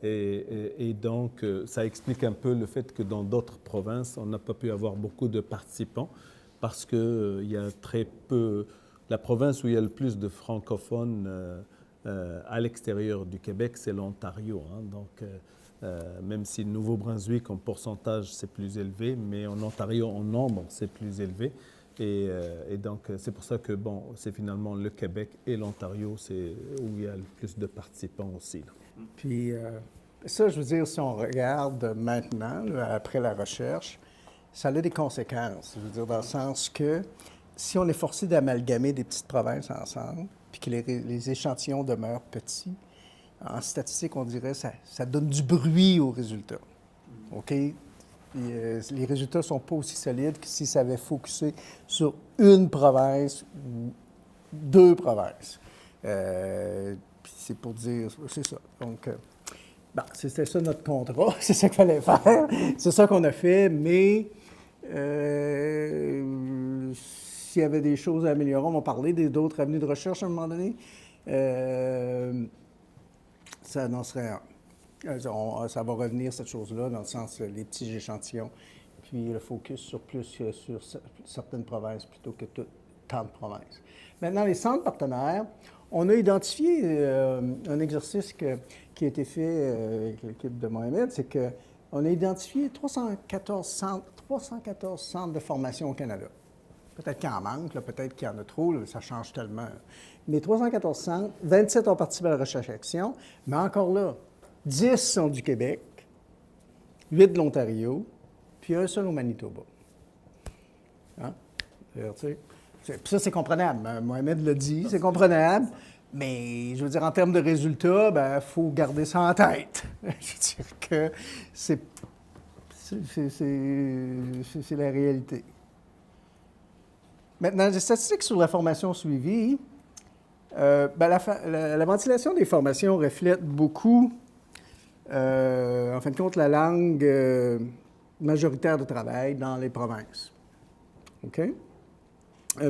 Et donc, ça explique un peu le fait que dans d'autres provinces, on n'a pas pu avoir beaucoup de participants parce qu'il y a très peu. La province où il y a le plus de francophones à l'extérieur du Québec, c'est l'Ontario. Hein. Donc, même si le Nouveau-Brunswick, en pourcentage, c'est plus élevé, mais en Ontario, en nombre, c'est plus élevé. Et donc, c'est pour ça que, bon, c'est finalement le Québec et l'Ontario, c'est où il y a le plus de participants aussi. Là. Puis, ça, je veux dire, si on regarde maintenant, là, après la recherche, ça a des conséquences. Je veux dire, dans le sens que si on est forcé d'amalgamer des petites provinces ensemble, puis que les échantillons demeurent petits, en statistique, on dirait que ça donne du bruit aux résultats. OK? Puis, les résultats ne sont pas aussi solides que si ça avait focusé sur une province ou deux provinces. Puis c'est pour dire, c'est ça. Donc, c'était ça notre contrat, c'est ça qu'il fallait faire, c'est ça qu'on a fait, mais s'il y avait des choses à améliorer, on va parler d'autres avenues de recherche à un moment donné. Ça n'en serait un. Ça va revenir, cette chose-là, dans le sens les petits échantillons, puis le focus sur certaines provinces plutôt que tant de provinces. Maintenant, les centres partenaires, on a identifié un exercice qui a été fait avec l'équipe de Mohamed, c'est qu'on a identifié 314 centres de formation au Canada. Peut-être qu'il en manque, peut-être qu'il y en a trop, là, ça change tellement. Mais 314 centres, 27 ont participé à la recherche-action, mais encore là, 10 sont du Québec, 8 de l'Ontario, puis un seul au Manitoba. Hein? Puis ça, c'est comprenable. Mohamed l'a dit, c'est comprenable. Mais, je veux dire, en termes de résultats, il faut garder ça en tête. Je veux dire que c'est la réalité. Maintenant, les statistiques sur la formation suivie, la ventilation des formations reflète beaucoup, en fin de compte, la langue majoritaire de travail dans les provinces. OK?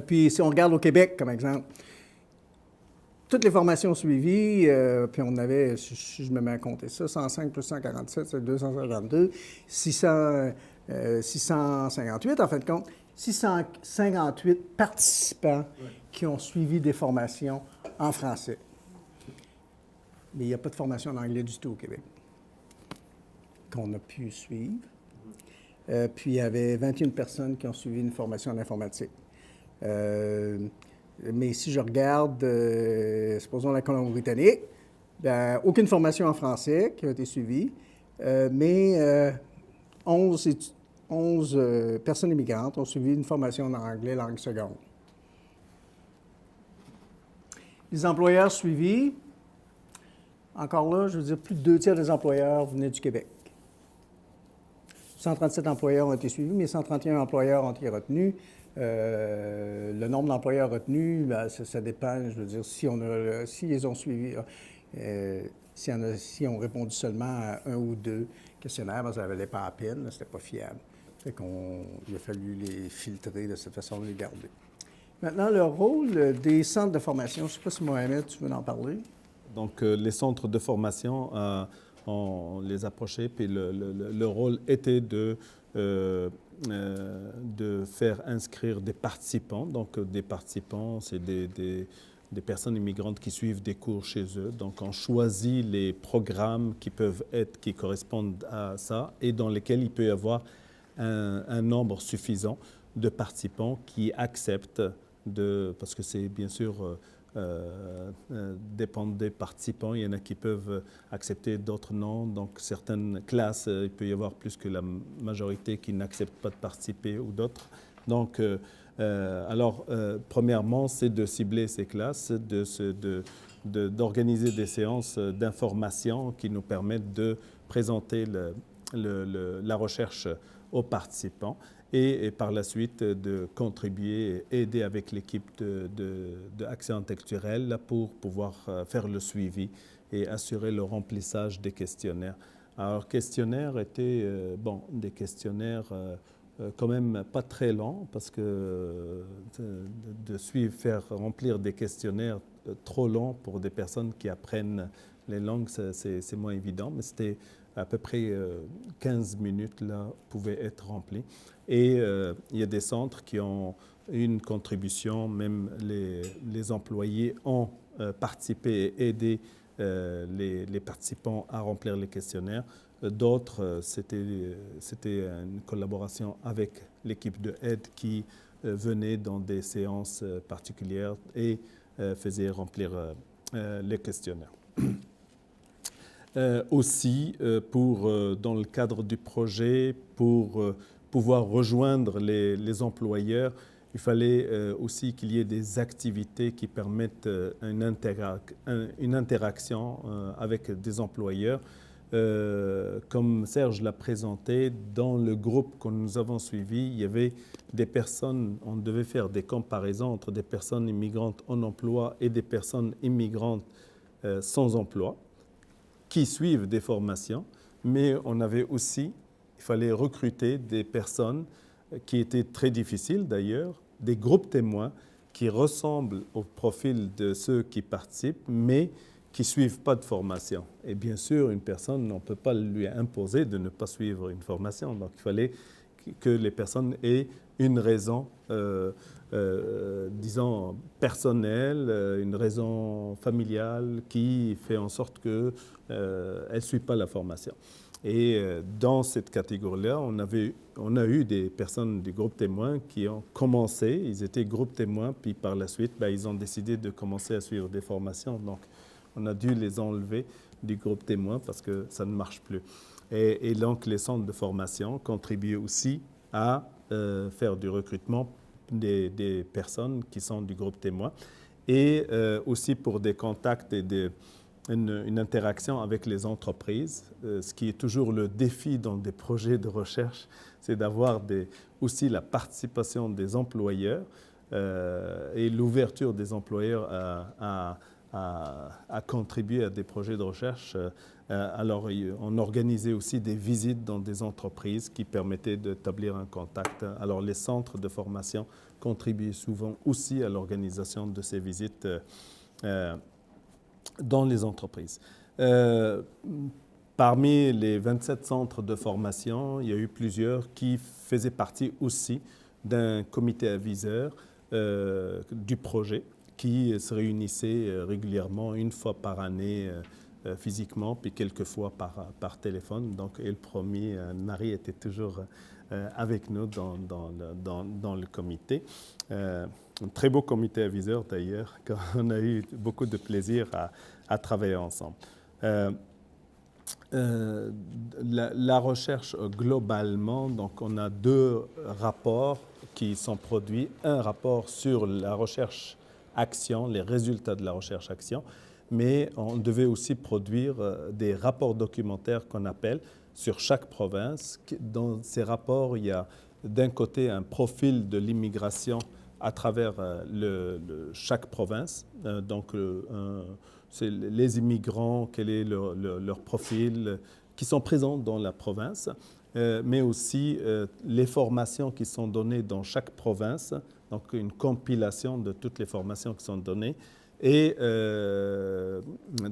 Puis, si on regarde au Québec, comme exemple, toutes les formations suivies, puis on avait, si je me mets à compter ça, 105 plus 147, c'est 252, 658, en fin de compte, 658 participants qui ont suivi des formations en français. Mais il n'y a pas de formation en anglais du tout au Québec qu'on a pu suivre. Puis il y avait 21 personnes qui ont suivi une formation en informatique. Mais si je regarde, supposons la Colombie-Britannique, aucune formation en français qui a été suivie, mais 11 personnes immigrantes ont suivi une formation en anglais langue seconde. Les employeurs suivis, encore là, je veux dire, plus de 2 tiers des employeurs venaient du Québec. 137 employeurs ont été suivis, mais 131 employeurs ont été retenus. Le nombre d'employeurs retenus, ça dépend, je veux dire, si ils ont suivi, si on répondu seulement à un ou deux questionnaires, ça ne valait pas la peine, c'était pas fiable. Fait il a fallu les filtrer de cette façon, les garder. Maintenant, le rôle des centres de formation, je ne sais pas si Mohamed, tu veux en parler? Donc, les centres de formation, on les approchait, puis le rôle était de faire inscrire des participants. Donc, des participants, c'est des personnes immigrantes qui suivent des cours chez eux. Donc, on choisit les programmes qui correspondent à ça et dans lesquels il peut y avoir un nombre suffisant de participants qui acceptent parce que c'est bien sûr dépend des participants. Il y en a qui peuvent accepter, d'autres non. Donc, certaines classes, il peut y avoir plus que la majorité qui n'acceptent pas de participer ou d'autres. Donc, premièrement, c'est de cibler ces classes, d'organiser des séances d'information qui nous permettent de présenter la recherche aux participants et par la suite de contribuer et aider avec l'équipe d'Action intellectuelle pour pouvoir faire le suivi et assurer le remplissage des questionnaires. Alors, questionnaires étaient, des questionnaires quand même pas très longs parce que faire remplir des questionnaires trop longs pour des personnes qui apprennent Les langues, c'est moins évident, mais c'était à peu près 15 minutes, là, pouvaient être remplies. Et il y a des centres qui ont une contribution, même les employés ont participé et aidé les participants à remplir les questionnaires. D'autres, c'était une collaboration avec l'équipe de aide qui venait dans des séances particulières et faisait remplir les questionnaires. Aussi, dans le cadre du projet, pour pouvoir rejoindre les employeurs, il fallait aussi qu'il y ait des activités qui permettent une interaction avec des employeurs. Comme Serge l'a présenté, dans le groupe que nous avons suivi, il y avait des personnes, on devait faire des comparaisons entre des personnes immigrantes en emploi et des personnes immigrantes sans emploi, qui suivent des formations, mais on avait aussi, il fallait recruter des personnes qui étaient très difficiles d'ailleurs, des groupes témoins qui ressemblent au profil de ceux qui participent, mais qui ne suivent pas de formation. Et bien sûr, une personne, on ne peut pas lui imposer de ne pas suivre une formation. Donc, il fallait que les personnes aient une raison, disons, personnelle, une raison familiale qui fait en sorte qu'elle ne suit pas la formation. Et dans cette catégorie-là, on a eu des personnes du groupe témoin qui ont commencé, ils étaient groupe témoin, puis par la suite, ils ont décidé de commencer à suivre des formations. Donc, on a dû les enlever du groupe témoin parce que ça ne marche plus. Et donc, les centres de formation contribuent aussi à faire du recrutement des personnes qui sont du groupe témoin et aussi pour des contacts et une interaction avec les entreprises. Ce qui est toujours le défi dans des projets de recherche, c'est d'avoir aussi la participation des employeurs et l'ouverture des employeurs à contribuer à des projets de recherche. Alors, on organisait aussi des visites dans des entreprises qui permettaient d'établir un contact. Alors, les centres de formation contribuaient souvent aussi à l'organisation de ces visites dans les entreprises. Parmi les 27 centres de formation, il y a eu plusieurs qui faisaient partie aussi d'un comité aviseur du projet qui se réunissait régulièrement, une fois par année physiquement, puis quelques fois par téléphone. Donc, et le premier, Marie était toujours avec nous dans le comité. Un très beau comité aviseur d'ailleurs, on a eu beaucoup de plaisir à travailler ensemble. La recherche globalement, donc on a 2 rapports qui sont produits. Un rapport sur la recherche-action, les résultats de la recherche-action, mais on devait aussi produire des rapports documentaires qu'on appelle sur chaque province. Dans ces rapports, il y a d'un côté un profil de l'immigration à travers chaque province. Donc, c'est les immigrants, quel est leur profil, qui sont présents dans la province, mais aussi les formations qui sont données dans chaque province, donc une compilation de toutes les formations qui sont données. Et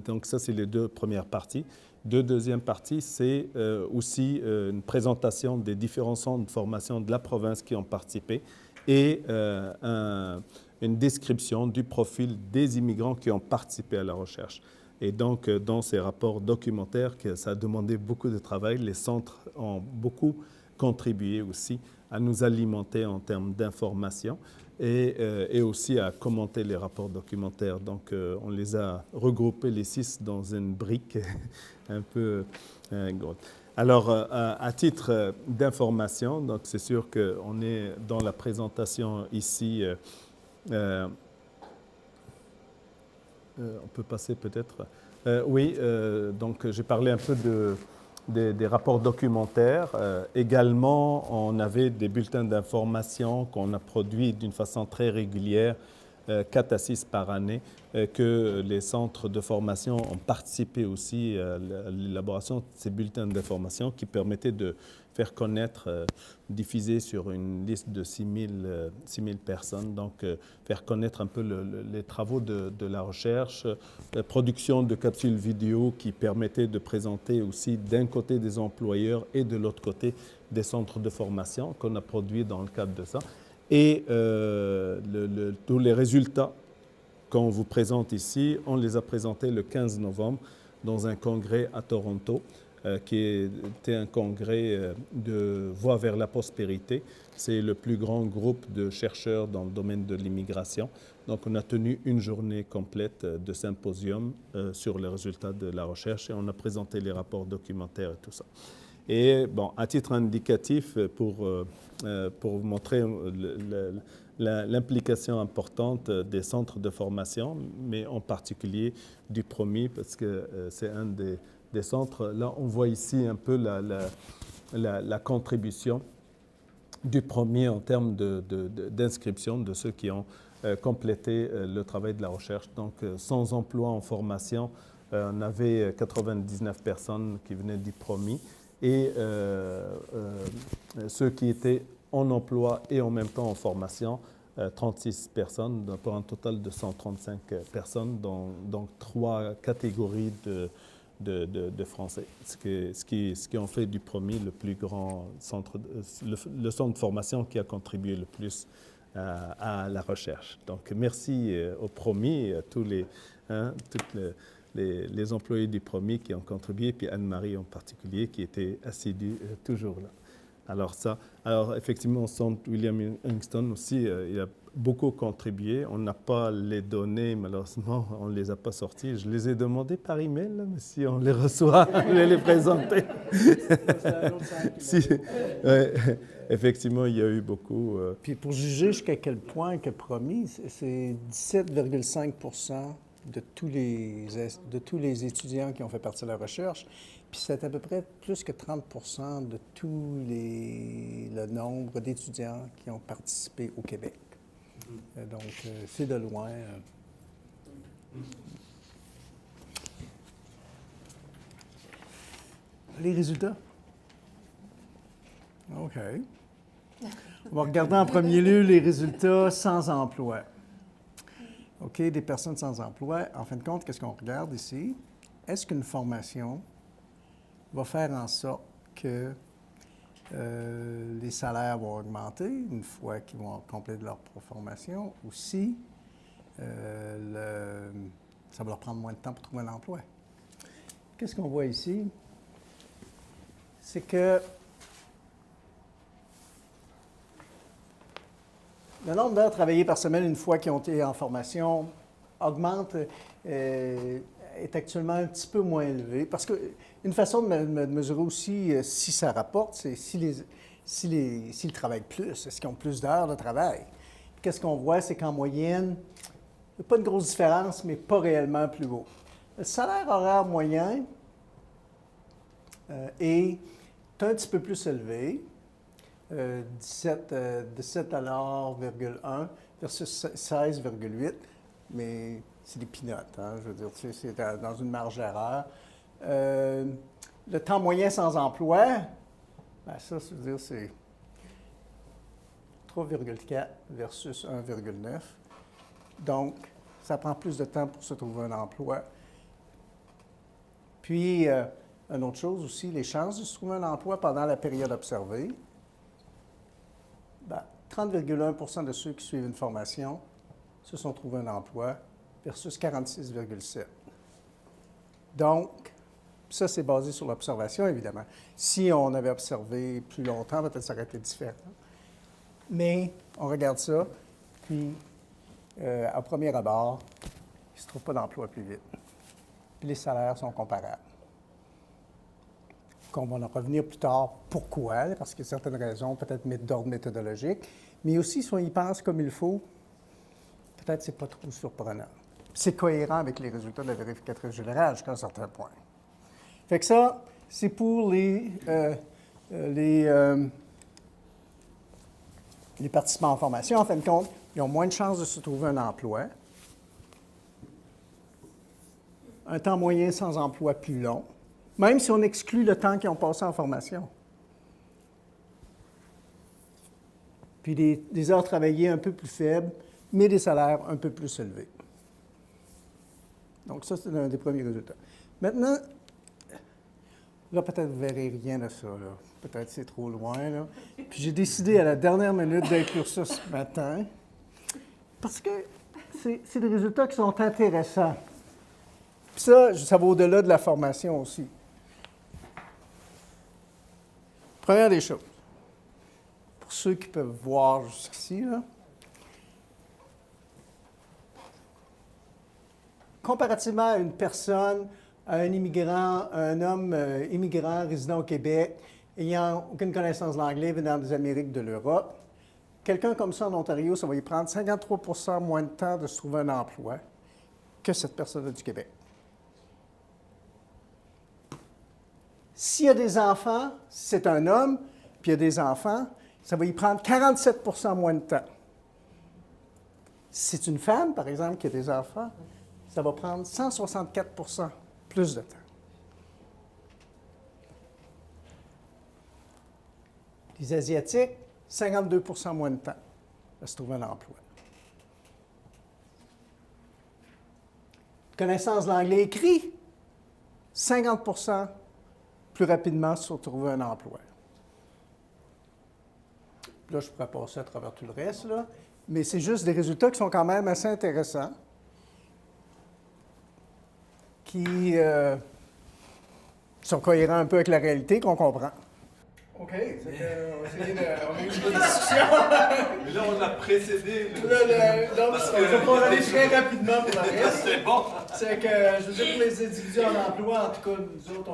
donc ça, c'est les 2 premières parties. De deuxième partie, c'est aussi une présentation des différents centres de formation de la province qui ont participé et une description du profil des immigrants qui ont participé à la recherche. Et donc, dans ces rapports documentaires, ça a demandé beaucoup de travail, les centres ont beaucoup contribué aussi à nous alimenter en termes d'informations et aussi à commenter les rapports documentaires. Donc, on les a regroupés, les 6, dans une brique un peu grosse. Alors, à titre d'information, donc c'est sûr qu'on est dans la présentation ici. On peut passer peut-être. Oui, donc j'ai parlé un peu des rapports documentaires. Également, on avait des bulletins d'information qu'on a produits d'une façon très régulière 4 à 6 par année, que les centres de formation ont participé aussi à l'élaboration de ces bulletins d'information qui permettaient de faire connaître, diffuser sur une liste de 6 000 personnes, donc faire connaître un peu les travaux de la recherche, la production de capsules vidéo qui permettaient de présenter aussi d'un côté des employeurs et de l'autre côté des centres de formation qu'on a produits dans le cadre de ça. Et tous les résultats qu'on vous présente ici, on les a présentés le 15 novembre dans un congrès à Toronto, qui était un congrès de Voie vers la prospérité. C'est le plus grand groupe de chercheurs dans le domaine de l'immigration. Donc, on a tenu une journée complète de symposium sur les résultats de la recherche et on a présenté les rapports documentaires et tout ça. Et bon, à titre indicatif, pour vous montrer l'implication importante des centres de formation, mais en particulier du PROMI, parce que c'est un des centres. Là, on voit ici un peu la contribution du PROMI en termes d'inscription de ceux qui ont complété le travail de la recherche. Donc, sans emploi en formation, on avait 99 personnes qui venaient du PROMI. Et ceux qui étaient en emploi et en même temps en formation, 36 personnes, pour un total de 135 personnes dans 3 catégories de Français, ce qui en fait du PROMI le plus grand centre, le centre de formation qui a contribué le plus à la recherche. Donc, merci au PROMI, à tous les employés du PROMI qui ont contribué, puis Anne-Marie en particulier, qui était assidue toujours là. Alors effectivement, au centre William Hingston aussi, il a beaucoup contribué. On n'a pas les données, malheureusement, on ne les a pas sorties. Je les ai demandées par email, là, mais si on les reçoit, je vais les présenter. Effectivement, il y a eu beaucoup. Puis pour juger jusqu'à quel point que PROMI, c'est 17,5 de tous les étudiants qui ont fait partie de la recherche. Puis c'est à peu près plus que 30 de le nombre d'étudiants qui ont participé au Québec. Donc, c'est de loin. Les résultats? OK. On va regarder en premier lieu les résultats sans emploi. OK, des personnes sans emploi. En fin de compte, qu'est-ce qu'on regarde ici? Est-ce qu'une formation va faire en sorte que les salaires vont augmenter une fois qu'ils vont compléter leur formation ou si ça va leur prendre moins de temps pour trouver un emploi? Qu'est-ce qu'on voit ici? C'est que le nombre d'heures travaillées par semaine une fois qu'ils ont été en formation augmente, est actuellement un petit peu moins élevé. Parce qu'une façon de mesurer aussi si ça rapporte, c'est s'ils travaillent plus, est-ce qu'ils ont plus d'heures de travail. Qu'est-ce qu'on voit, c'est qu'en moyenne, il n'y a pas une grosse différence, mais pas réellement plus haut. Le salaire horaire moyen est un petit peu plus élevé. 17,1 versus 16,8, mais c'est des peanuts, hein, je veux dire, c'est dans une marge d'erreur. Le temps moyen sans emploi, ben ça, veut dire, c'est 3,4 versus 1,9. Donc, ça prend plus de temps pour se trouver un emploi. Puis, une autre chose aussi, les chances de se trouver un emploi pendant la période observée. 30,1 de ceux qui suivent une formation se sont trouvés un emploi versus 46,7. Donc, ça, c'est basé sur l'observation, évidemment. Si on avait observé plus longtemps, peut-être ça aurait été différent. Mais on regarde ça, puis à premier abord, il ne se trouve pas d'emploi plus vite. Puis les salaires sont comparables. On va en revenir plus tard. Pourquoi? Parce qu'il y a certaines raisons, peut-être d'ordre méthodologique, mais aussi, si on y pense comme il faut, peut-être que ce n'est pas trop surprenant. C'est cohérent avec les résultats de la vérificatrice générale jusqu'à un certain point. Fait que ça, c'est pour les participants en formation. En fin de compte, Ils ont moins de chances de se trouver un emploi. Un temps moyen sans emploi plus long, même si on exclut le temps qu'ils ont passé en formation. Puis des heures travaillées un peu plus faibles, mais des salaires un peu plus élevés. Donc ça, c'est un des premiers résultats. Maintenant, là, peut-être vous ne verrez rien de ça. Là. Peut-être c'est trop loin. Là. Puis j'ai décidé à la dernière minute d'inclure ça ce matin, parce que c'est des résultats qui sont intéressants. Puis ça va au-delà de la formation aussi. Première des choses, pour ceux qui peuvent voir jusqu'ici, là, comparativement à une personne, à un immigrant, un homme immigrant résidant au Québec, ayant aucune connaissance de l'anglais venant des Amériques, de l'Europe, quelqu'un comme ça en Ontario, ça va lui prendre 53 % moins de temps de se trouver un emploi que cette personne-là du Québec. S'il y a des enfants, si c'est un homme, puis il y a des enfants, ça va y prendre 47 % moins de temps. Si c'est une femme, par exemple, qui a des enfants, ça va prendre 164 % plus de temps. Les Asiatiques, 52 % moins de temps à se trouver un emploi. Connaissance de l'anglais écrit, 50 % plus rapidement se trouver un emploi. Là, je pourrais passer à travers tout le reste, là, mais c'est juste des résultats qui sont quand même assez intéressants, qui sont cohérents un peu avec la réalité qu'on comprend. OK, on a eu une discussion. Mais là, on a précédé. Donc, on va aller très rapidement pour le reste. C'est bon. C'est que, je veux dire, pour les individus en emploi, en tout cas, nous autres,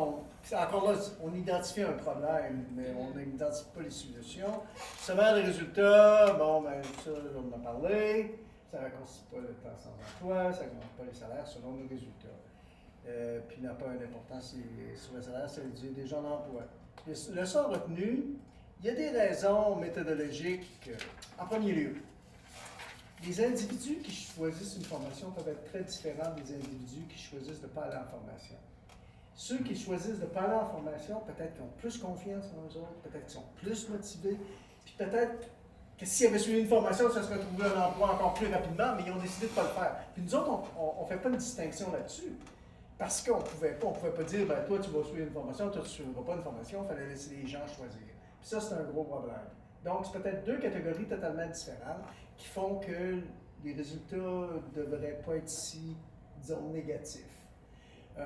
encore là, on identifie un problème, mais on n'identifie pas les solutions. Sommaire des résultats, bon, ben, ça, on en a parlé. Ça ne raccourcit pas le temps sans emploi, ça n'augmente pas les salaires selon les résultats. Puis n'a pas une importance sur le salaire, c'est réduire des gens en emploi. Le sort retenu, il y a des raisons méthodologiques. En premier lieu, les individus qui choisissent une formation peuvent être très différents des individus qui choisissent de ne pas aller en formation. Ceux qui choisissent de ne pas aller en formation, peut-être qu'ils ont plus confiance en eux autres, peut-être qu'ils sont plus motivés, puis peut-être que s'ils avaient suivi une formation, ça serait trouvé un emploi encore plus rapidement, mais ils ont décidé de ne pas le faire. Puis nous autres, on ne fait pas une distinction là-dessus. Parce qu'on ne pouvait pas dire, ben, toi, tu vas suivre une formation, toi, tu ne suivras pas une formation, il fallait laisser les gens choisir. Puis ça, c'est un gros problème. Donc, c'est peut-être deux catégories totalement différentes qui font que les résultats ne devraient pas être si, disons, négatifs.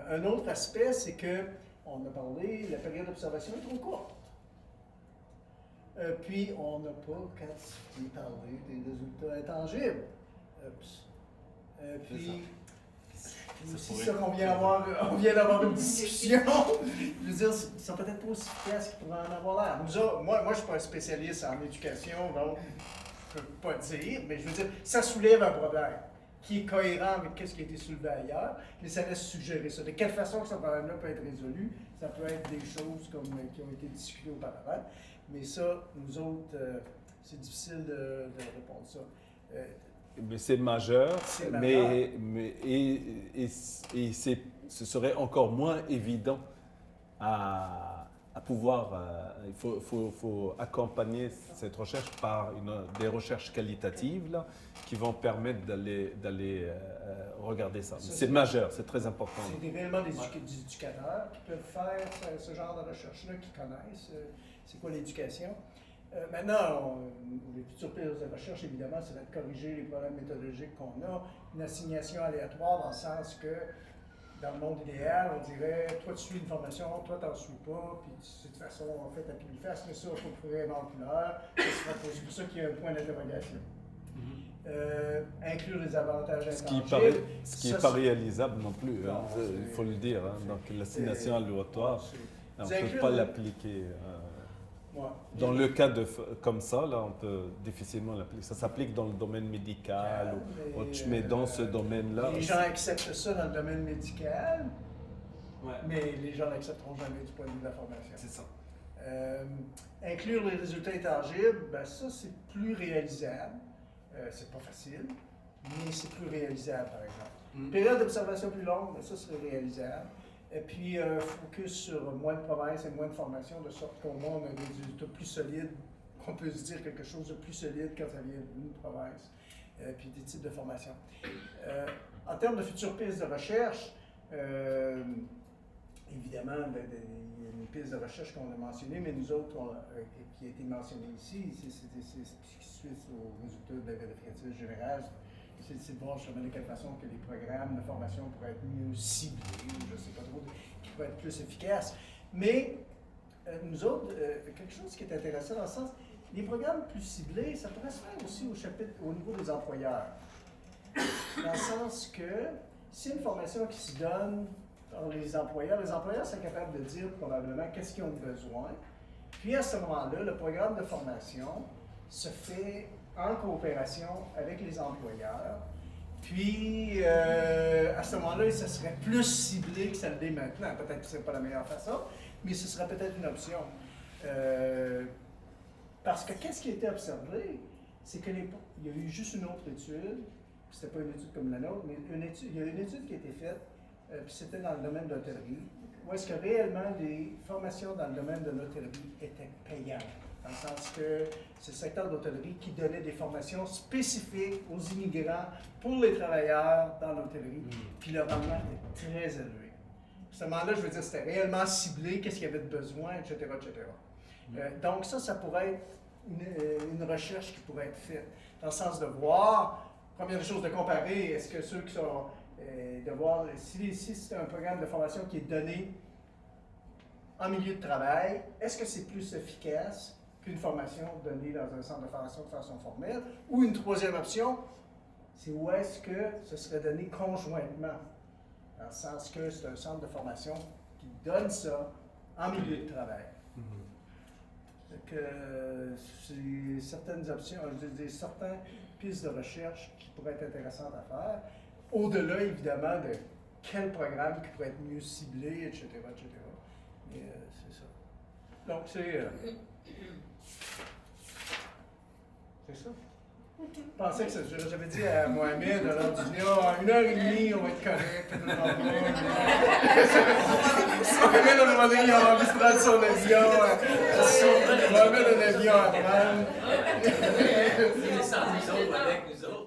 Un autre aspect, c'est que, on a parlé, la période d'observation est trop courte. Puis, on n'a pas, quand parlé des résultats intangibles. Puis, c'est ça qu'on vient d'avoir une discussion. Je veux dire, ils sont peut-être pas aussi efficaces qu'ils pourraient en avoir l'air. Moi, je ne suis pas un spécialiste en éducation, donc je ne peux pas dire, mais je veux dire, ça soulève un problème qui est cohérent avec ce qui a été soulevé ailleurs, mais ça laisse suggérer ça. De quelle façon que ce problème-là peut être résolu? Ça peut être des choses qui ont été discutées auparavant, mais ça, nous autres, c'est difficile de répondre à ça. Mais c'est majeur, majeur. Ce serait encore moins évident à pouvoir. Il faut accompagner cette recherche par des recherches qualitatives là, qui vont permettre d'aller regarder ça. C'est majeur, c'est très important. C'est réellement des éducateurs qui peuvent faire ce genre de recherche-là, qui connaissent c'est quoi l'éducation. Maintenant, les futures pièces de recherche, évidemment, ça va être corriger les problèmes méthodologiques qu'on a. Une assignation aléatoire dans le sens que, dans le monde idéal, on dirait, toi tu suis une formation, toi tu n'en suis pas, puis de toute façon, on fait à pile face, mais ça, il faut trouver un ampleur. C'est pour ça qu'il y a un point d'interrogation. Inclure les avantages intangibles. Ce qui n'est pas réalisable non plus, non, hein, il faut le dire. Hein. Donc l'assignation aléatoire, on ne peut pas l'appliquer. Dans le cas comme ça, là, on peut difficilement l'appliquer. Ça s'applique dans le domaine médical, mais dans ce domaine-là. Les gens acceptent ça dans le domaine médical, mais les gens n'accepteront jamais du point de vue de la formation. C'est ça. Inclure les résultats intangibles, ben ça, c'est plus réalisable. c'est pas facile, mais c'est plus réalisable, par exemple. Période d'observation plus longue, mais ça serait réalisable. Et puis, focus sur moins de provinces et moins de formations, de sorte qu'au moins on a des résultats plus solides, qu'on peut se dire quelque chose de plus solide quand ça vient d'une province, puis des types de formations. En termes de futures pistes de recherche, évidemment, il y a une piste de recherche qu'on a mentionnée, mais nous autres, qui a été mentionnée ici, suite aux résultats de la vérificatrice générale, c'est de voir justement de quelle façon que les programmes de formation pourraient être mieux ciblés, je ne sais pas trop, qui pourraient être plus efficaces. Mais nous autres, quelque chose qui est intéressant dans le sens, les programmes plus ciblés, ça pourrait se faire aussi au niveau des employeurs. Dans le sens que si une formation qui se donne par les employeurs sont capables de dire probablement qu'est-ce qu'ils ont besoin. Puis à ce moment-là, le programme de formation se fait en coopération avec les employeurs. Puis à ce moment-là, ça serait plus ciblé que ça l'est maintenant. Peut-être que ce ne serait pas la meilleure façon, mais ce serait peut-être une option. Parce que qu'est-ce qui a été observé, c'est qu'il y a eu juste une autre étude, c'était pas une étude comme la nôtre, mais il y a une étude qui a été faite, puis c'était dans le domaine de l'hôtellerie, où est-ce que réellement les formations dans le domaine de l'hôtellerie étaient payantes. Dans le sens que c'est le secteur d'hôtellerie qui donnait des formations spécifiques aux immigrants pour les travailleurs dans l'hôtellerie, puis le rendement était très élevé. À ce moment-là, je veux dire, c'était réellement ciblé, qu'est-ce qu'il y avait de besoin, etc., etc. Donc ça pourrait être une recherche qui pourrait être faite, dans le sens de voir, première des choses, de comparer, est-ce que ceux qui sont, de voir, si c'est un programme de formation qui est donné en milieu de travail, est-ce que c'est plus efficace qu'une formation donnée dans un centre de formation de façon formelle, ou une troisième option, c'est où est-ce que ce serait donné conjointement, dans le sens que c'est un centre de formation qui donne ça en milieu de travail. C'est certaines options, certaines pistes de recherche qui pourraient être intéressantes à faire, au-delà évidemment de quel programme qui pourrait être mieux ciblé, etc., etc. Mais c'est ça. Donc c'est ça. Je pensais que j'avais dit à Mohamed, alors tu dis, oh, 1h30, on va être correct. Mohamed, à un moment donné, il a envie de prendre son avion. Mohamed a un avion à prendre. C'est sans nous autres, avec nous autres.